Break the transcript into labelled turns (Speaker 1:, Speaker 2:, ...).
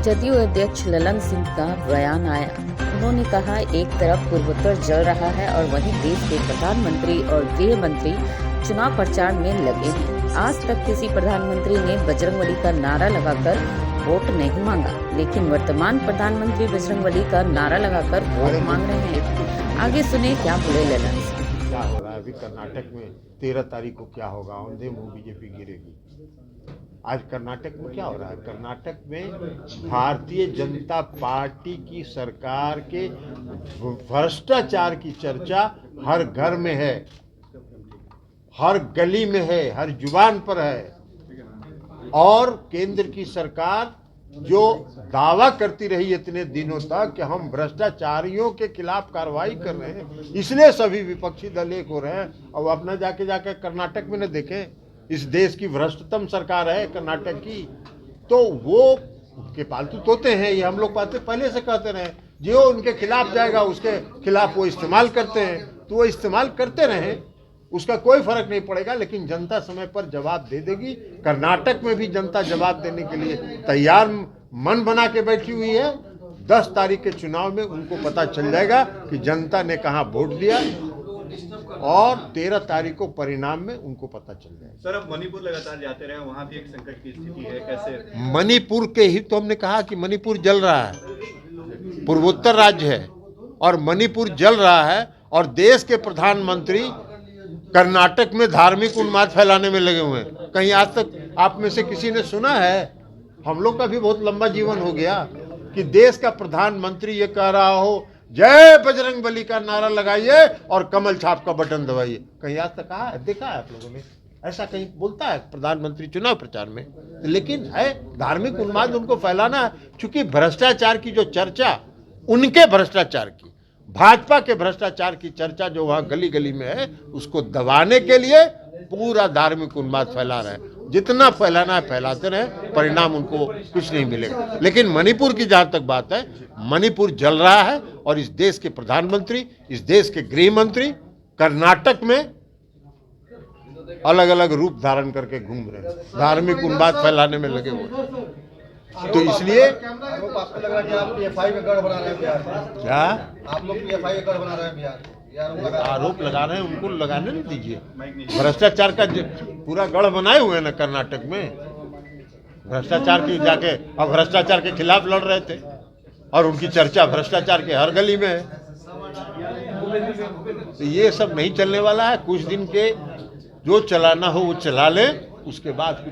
Speaker 1: जदयू अध्यक्ष ललन सिंह का बयान आया। उन्होंने कहा, एक तरफ पूर्वोत्तर जल रहा है और वहीं देश के प्रधानमंत्री और गृह मंत्री चुनाव प्रचार में लगे हैं। आज तक किसी प्रधानमंत्री ने बजरंगबली का नारा लगाकर वोट नहीं मांगा, लेकिन वर्तमान प्रधानमंत्री बजरंगबली का नारा लगाकर वोट मांग रहे हैं। आगे सुने क्या बोले ललन सिंह।
Speaker 2: क्या हो रहा है अभी कर्नाटक में 13 तारीख को क्या होगा? औंधे मुंह बीजेपी गिरेगी। आज कर्नाटक में क्या हो रहा है? कर्नाटक में भारतीय जनता पार्टी की सरकार के भ्रष्टाचार की चर्चा हर घर में है, हर गली में है, हर जुबान पर है। और केंद्र की सरकार जो दावा करती रही इतने दिनों तक कि हम भ्रष्टाचारियों के खिलाफ कार्रवाई कर रहे हैं, इसलिए सभी विपक्षी दल एक हो रहे हैं। और अपना जाके कर्नाटक में न देखें, इस देश की भ्रष्टतम सरकार है कर्नाटक की, तो वो के पालतू तोते हैं। ये हम लोग बातें पहले से कहते रहे, जो उनके खिलाफ जाएगा उसके खिलाफ वो इस्तेमाल करते हैं, तो वो इस्तेमाल करते रहे, उसका कोई फर्क नहीं पड़ेगा। लेकिन जनता समय पर जवाब दे देगी। कर्नाटक में भी जनता जवाब देने के लिए तैयार मन बना के बैठी हुई है। 10 तारीख के चुनाव में उनको पता चल जाएगा कि जनता ने कहाँ वोट दिया, और 13 तारीख को परिणाम में उनको पता चल जाएगा।
Speaker 3: सर, अब मणिपुर लगातार जाते रहे, वहाँ भी एक संकट की स्थिति है, कैसे?
Speaker 2: मणिपुर के ही तो हमने कहा कि मणिपुर जल रहा है, पूर्वोत्तर राज्य है और मणिपुर जल रहा है। और देश के प्रधानमंत्री कर्नाटक में धार्मिक उन्माद फैलाने में लगे हुए हैं। कहीं आज तक आप में से किसी ने सुना है? हम लोग का भी बहुत लंबा जीवन हो गया कि देश का प्रधानमंत्री ये कह रहा हो, जय बजरंगबली का नारा लगाइए और कमल छाप का बटन दबाइए। कहीं आज तक कहा है, देखा है आप लोगों ने? ऐसा कहीं बोलता है प्रधानमंत्री चुनाव प्रचार में? लेकिन है धार्मिक उन्माद उनको फैलाना है। चूंकि भ्रष्टाचार की जो चर्चा, उनके भ्रष्टाचार की, भाजपा के भ्रष्टाचार की चर्चा जो वहां गली गली में है, उसको दबाने के लिए पूरा धार्मिक उन्माद फैला रहे हैं। जितना फैलाना है फैलाते रहे, परिणाम उनको कुछ नहीं मिलेगा। लेकिन मणिपुर की जहां तक बात है, मणिपुर जल रहा है और इस देश के प्रधानमंत्री, इस देश के गृह मंत्री कर्नाटक में अलग अलग रूप धारण करके घूम रहे हैं, धार्मिक उन्माद फैलाने में लगे हुए। तो इसलिए
Speaker 4: आपको लग रहा है कि आप पीएफआई में गढ़ बना रहे हैं बिहार में?
Speaker 2: क्या
Speaker 4: आप लोग पीएफआई का गढ़ बना रहे हैं बिहार में?
Speaker 2: आरोप लगा रहे हैं, उनको लगाने नहीं दीजिए। भ्रष्टाचार का पूरा गढ़ बनाए हुए हैं ना कर्नाटक में। भ्रष्टाचार की जाके अब भ्रष्टाचार के खिलाफ लड़ रहे थे और उनकी चर्चा भ्रष्टाचार के हर गली में है। तो ये सब नहीं चलने वाला है। कुछ दिन के जो चलाना हो वो चला लें, उसके बाद